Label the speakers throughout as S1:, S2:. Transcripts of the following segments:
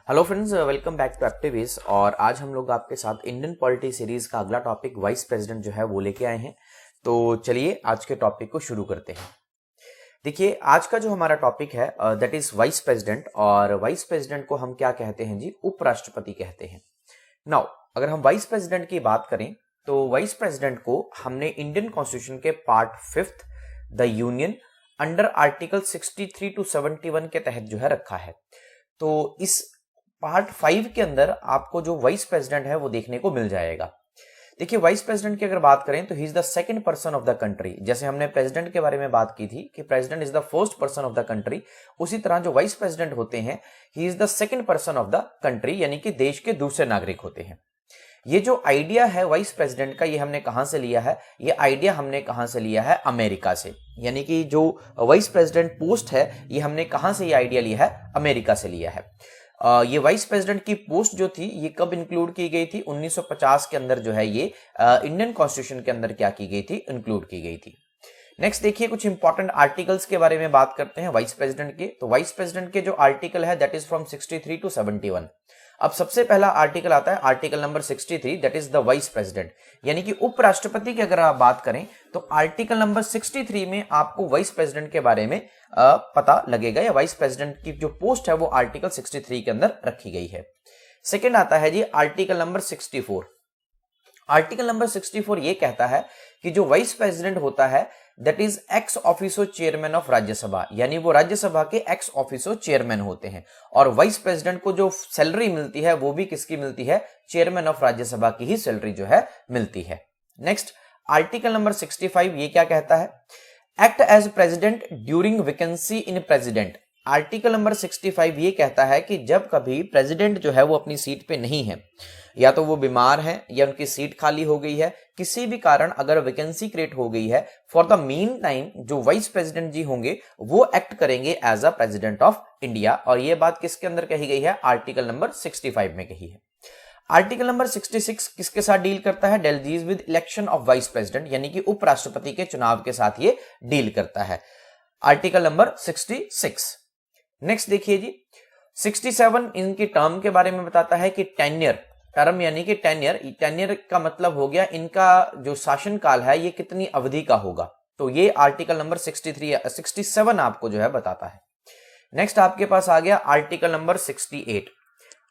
S1: Hello friends, welcome back to Activist. और आज हम लोग आपके साथ इंडियन पॉलिटी सीरीज का अगला टॉपिक वाइस प्रेसिडेंट जो है वो लेके आए हैं। तो चलिए आज के टॉपिक को शुरू करते हैं। देखिए, आज का जो हमारा टॉपिक है दैट इज वाइस प्रेसिडेंट। और वाइस प्रेसिडेंट को हम क्या कहते हैं जी? उपराष्ट्रपति कहते हैं। नाउ अगर हम वाइस प्रेसिडेंट की बात करें तो वाइस प्रेसिडेंट को हमने इंडियन कॉन्स्टिट्यूशन के part 5 the union under article 63 to 71 के तहत जो है रखा है। तो इस पार्ट 5 के अंदर आपको जो वाइस प्रेसिडेंट है वो देखने को मिल जाएगा। देखिए, वाइस प्रेसिडेंट की अगर बात करें तो he is the second person of the country. जैसे हमने प्रेसिडेंट के बारे में बात की थी कि president is the first person of the country, उसी तरह जो वाइस प्रेसिडेंट होते हैं he is the second person of the country, यानी कि देश के दूसरे नागरिक होते हैं। ये जो आइडिया है वाइस प्रेसिडेंट का, ये हमने कहां से लिया है? ये आइडिया हमने कहां से लिया है? अमेरिका से। यानी कि जो वाइस प्रेसिडेंट पोस्ट है ये हमने कहां से ये आइडिया लिया है? अमेरिका से लिया है। ये वाइस प्रेसिडेंट की पोस्ट जो थी ये कब इंक्लूड की गई थी? 1950 के अंदर जो है ये इंडियन कॉन्स्टिट्यूशन के अंदर क्या की गई थी? इंक्लूड की गई थी। नेक्स्ट देखिए, कुछ इंपॉर्टेंट आर्टिकल्स के बारे में बात करते हैं वाइस प्रेसिडेंट के। तो वाइस प्रेसिडेंट के जो आर्टिकल है दैट इज फ्रॉम 63 to 71। अब सबसे पहला आर्टिकल आता है article number 63, that is the vice president, यानी कि उपराष्ट्रपति की अगर आप बात करें तो आर्टिकल नंबर 63 में आपको वाइस प्रेसिडेंट के बारे में पता लगेगा, या वाइस प्रेसिडेंट की जो पोस्ट है वो आर्टिकल 63 के अंदर रखी गई है। सेकेंड आता है जी आर्टिकल नंबर 64। आर्टिकल नंबर 64 ये कहता है कि जो वाइस प्रेसिडेंट होता है that is x officio chairman of Rajya Sabha, यानी वो राज्यसभा के एक्स ऑफिसो चेयरमैन होते हैं। और वाइस प्रेसिडेंट को जो सैलरी मिलती है वो भी किसकी मिलती है? चेयरमैन ऑफ राज्यसभा की ही सैलरी जो है मिलती है। नेक्स्ट आर्टिकल नंबर 65 ये क्या कहता है? Act as president during vacancy in president. Article number 65 ये कहता है कि जब कभी प्रेसिडेंट जो है वो अपनी सीट पे नहीं है, या तो वो बीमार है या उनकी सीट खाली हो गई है, किसी भी कारण अगर वैकेंसी क्रिएट हो गई है, फॉर द मीन टाइम जो वाइस प्रेसिडेंट जी होंगे वो एक्ट करेंगे as a president of India. और ये बात किसके अंदर कही गई है? आर्टिकल नंबर 65 में कही है। आर्टिकल नंबर 66 किसके साथ डील करता है? Deals with election of vice president, यानी कि उपराष्ट्रपति के चुनाव के साथ ये डील करता है। Article number 66। नेक्स्ट देखिए जी 67 इनकी टर्म के बारे में बताता है कि टेन्योर, टर्म यानी कि टेन्योर का मतलब हो गया इनका जो शासन काल है ये कितनी अवधि का होगा। तो ये आर्टिकल नंबर 67 आपको जो है बताता है। नेक्स्ट आपके पास आ गया article number 68,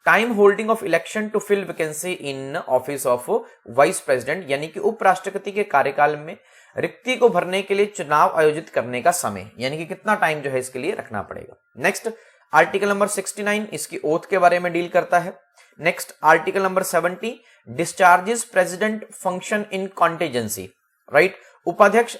S1: time holding of election to fill vacancy in office of vice president, यानी कि उपराष्ट्रपति के कार्यकाल में रिक्ति को भरने के लिए चुनाव आयोजित करने का समय, यानी कि कितना टाइम जो है इसके लिए रखना पड़ेगा। नेक्स्ट आर्टिकल नंबर 69 इसकी ओथ के बारे में डील करता है। Next article number 70 discharges president function in contingency, right. उपाध्यक्ष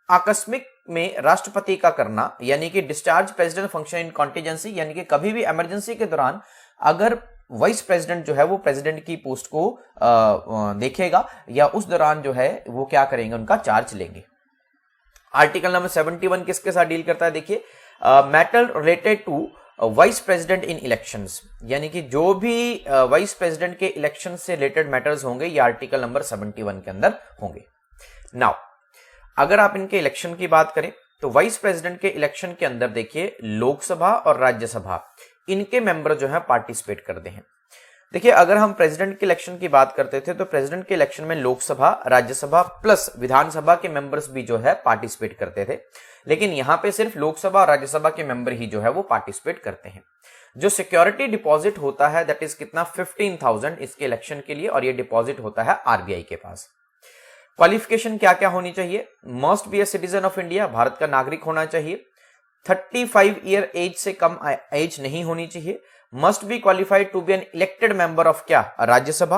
S1: आकस्मिक में राष्ट्रपति का करना, यानी कि discharge president function in contingency, यानी कि कभी भी इमरजेंसी के दौरान अगर वाइस प्रेसिडेंट जो है वो प्रेसिडेंट की पोस्ट को देखेगा या उस दौरान जो है वो क्या करेंगे? उनका चार्ज लेंगे। आर्टिकल नंबर 71 किसके साथ डील करता है? देखिए, matter related to vice president in elections, यानी कि जो भी वाइस प्रेसिडेंट के इलेक्शन से रिलेटेड मैटर्स होंगे ये आर्टिकल नंबर 71 के अंदर होंगे। नाउ अगर आप इनके इलेक्शन की बात करें तो वाइस प्रेसिडेंट के इलेक्शन के अंदर देखिए लोकसभा और राज्यसभा इनके मेंबर जो है पार्टिसिपेट करते हैं। देखिए, अगर हम प्रेसिडेंट के इलेक्शन की बात करते थे तो प्रेसिडेंट के इलेक्शन में लोकसभा, राज्यसभा प्लस विधानसभा के मेंबर्स भी जो है पार्टिसिपेट करते थे, लेकिन यहां पे सिर्फ लोकसभा और राज्यसभा के मेंबर ही जो है वो पार्टिसिपेट करते हैं। जो सिक्योरिटी डिपॉजिट होता है दैट इज कितना? 15,000 इसके इलेक्शन के लिए, और ये डिपॉजिट होता है आरबीआई के पास। क्वालिफिकेशन क्या क्या होनी चाहिए? Must B a citizen of India, Bharat का नागरिक होना चाहिए। 35 ईयर एज से कम एज नहीं होनी चाहिए। Must be qualified to be an elected member of क्या? Rajya Sabha.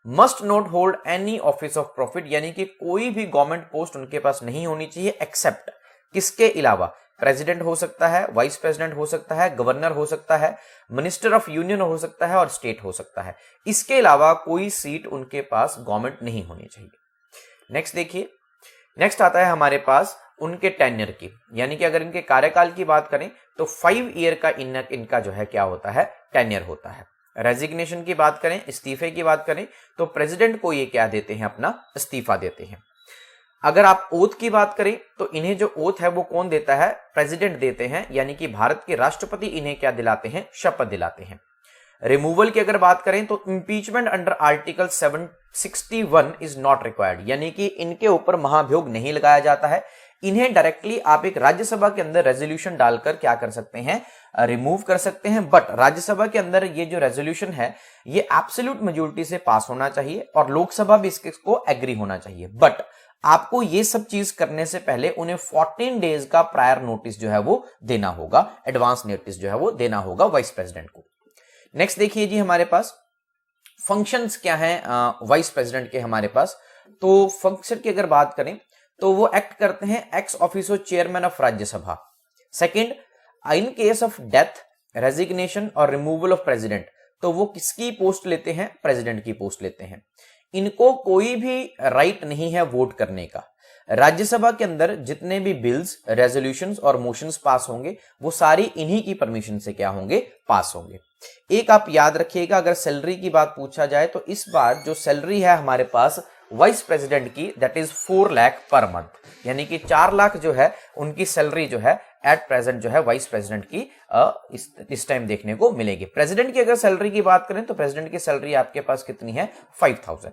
S1: Must not hold any office of profit, यानी कि कोई भी गवर्नमेंट पोस्ट उनके पास नहीं होनी चाहिए एक्सेप्ट किसके अलावा? प्रेसिडेंट हो सकता है, वाइस प्रेसिडेंट हो सकता है, गवर्नर हो सकता है, मिनिस्टर ऑफ यूनियन हो सकता है और स्टेट हो सकता है। इसके अलावा कोई सीट उनके पास गवर्नमेंट नहीं होनी चाहिए। नेक्स्ट देखिए, नेक्स्ट आता है हमारे पास उनके टेन्योर की, यानी कि अगर इनके कार्यकाल की बात करें तो 5 ईयर का इनका जो है क्या होता है? टेन्योर होता है। रेजिग्नेशन की बात करें, इस्तीफे की बात करें तो प्रेसिडेंट को ये क्या देते हैं? अपना इस्तीफा देते हैं। अगर आप ओथ की बात करें तो इन्हें जो ओथ है वो कौन देता है? प्रेसिडेंट देते हैं, यानी कि भारत के राष्ट्रपति इन्हें क्या दिलाते हैं? शपथ दिलाते हैं। रिमूवल की अगर बात करें तो impeachment under article 761 is not required, यानी कि इनके ऊपर महाभियोग नहीं लगाया जाता है। इन्हें डायरेक्टली आप एक राज्यसभा के अंदर रेजोल्यूशन डालकर क्या कर सकते हैं, रिमूव कर सकते हैं। बट राज्यसभा के अंदर ये जो रेजोल्यूशन है ये एब्सोल्यूट मेजोरिटी से पास होना चाहिए और लोकसभा भी इसको एग्री होना चाहिए। बट आपको ये सब चीज करने से पहले उन्हें 14 डेज का प्रायर नोटिस जो है वो देना होगा, एडवांस नोटिस जो है वो देना होगा वाइस प्रेसिडेंट को। नेक्स्ट देखिए जी, हमारे पास फंक्शंस क्या हैं वाइस प्रेसिडेंट के हमारे पास। तो फंक्शन की अगर बात करें तो वो एक्ट करते हैं x officio chairman of Rajya Sabha. Second, in case of death, resignation और रिमूवल ऑफ प्रेसिडेंट, तो वो किसकी पोस्ट लेते हैं, प्रेसिडेंट की पोस्ट लेते हैं। इनको कोई भी राइट नहीं है वोट करने का। राज्यसभा के अंदर जितने भी बिल्स, रेजोल्यूशंस और मोशंस पास होंगे वो सारी इन्हीं की परमिशन से क्या होंगे, पास होंगे। एक आप याद रखिएगा, अगर सैलरी की बात पूछा जाए तो इस बार जो सैलरी है हमारे पास वाइस प्रेसिडेंट की, that is 4 lakh per month, यानी कि 4 लाख जो है उनकी सैलरी जो है एट प्रेजेंट जो है वाइस प्रेसिडेंट की इस टाइम देखने को मिलेगी। प्रेसिडेंट की अगर सैलरी की बात करें तो प्रेसिडेंट की सैलरी आपके पास कितनी है, 5000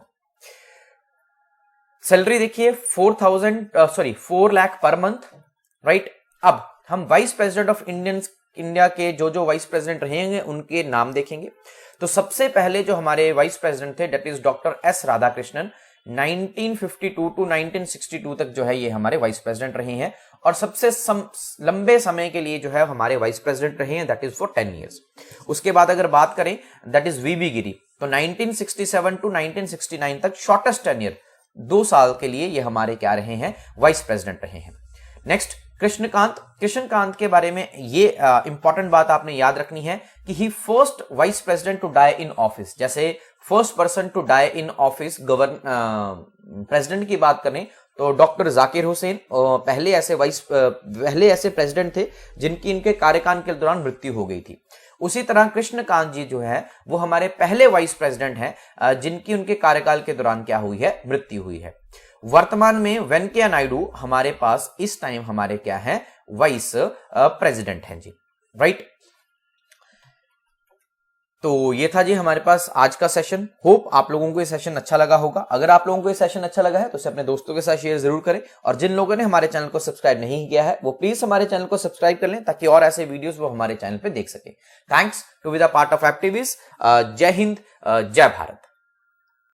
S1: सैलरी देखिए, 4 लाख पर मंथ, राइट। अब हम वाइस प्रेसिडेंट ऑफ इंडिया के जो वाइस प्रेसिडेंट रहेंगे उनके नाम देखेंगे। तो सबसे पहले जो हमारे वाइस प्रेसिडेंट थे that is doctor S Radhakrishnan, 1952 to 1962 तक जो है ये हमारे वाइस प्रेसिडेंट रहे हैं और सबसे लंबे समय के लिए जो है हमारे वाइस प्रेसिडेंट रहे हैं, दैट इज फॉर 10 ईयर्स। उसके बाद अगर बात करें दैट इज वीबी गिरी, तो 1967 टू 1969 तक शॉर्टेस्ट टेन्योर, 2 साल के लिए ये हमारे क्या रहे हैं, वाइस प्रेसिडेंट रहे हैं। नेक्स्ट, कृष्णकांत के बारे में ये इंपॉर्टेंट बात आपने याद रखनी है कि he first vice president to die in office. जैसे first person to die in office president की बात करें तो डॉक्टर जाकिर हुसैन पहले ऐसे प्रेसिडेंट थे जिनकी इनके कार्यकाल के दौरान मृत्यु हो गई थी। उसी तरह कृष्णकांत जी जो है वो हमारे पहले वाइस प्रेसिडेंट हैं जिनकी उनके कार्यकाल के दौरान क्या हुई है, मृत्यु हुई है। वर्तमान में वेंकैया नायडू हमारे पास इस टाइम हमारे क्या है, वाइस प्रेसिडेंट हैं जी, राइट। तो ये था जी हमारे पास आज का सेशन। होप आप लोगों को ये सेशन अच्छा लगा होगा। अगर आप लोगों को ये सेशन अच्छा लगा है तो इसे अपने दोस्तों के साथ शेयर जरूर करें और जिन लोगों ने हमारे चैनल को सब्सक्राइब नहीं किया है वो प्लीज हमारे चैनल को सब्सक्राइब कर लें ताकि और ऐसे वीडियोस वो हमारे चैनल पे देख सके। Thanks to be the part of Activist. जय हिंद, जय भारत।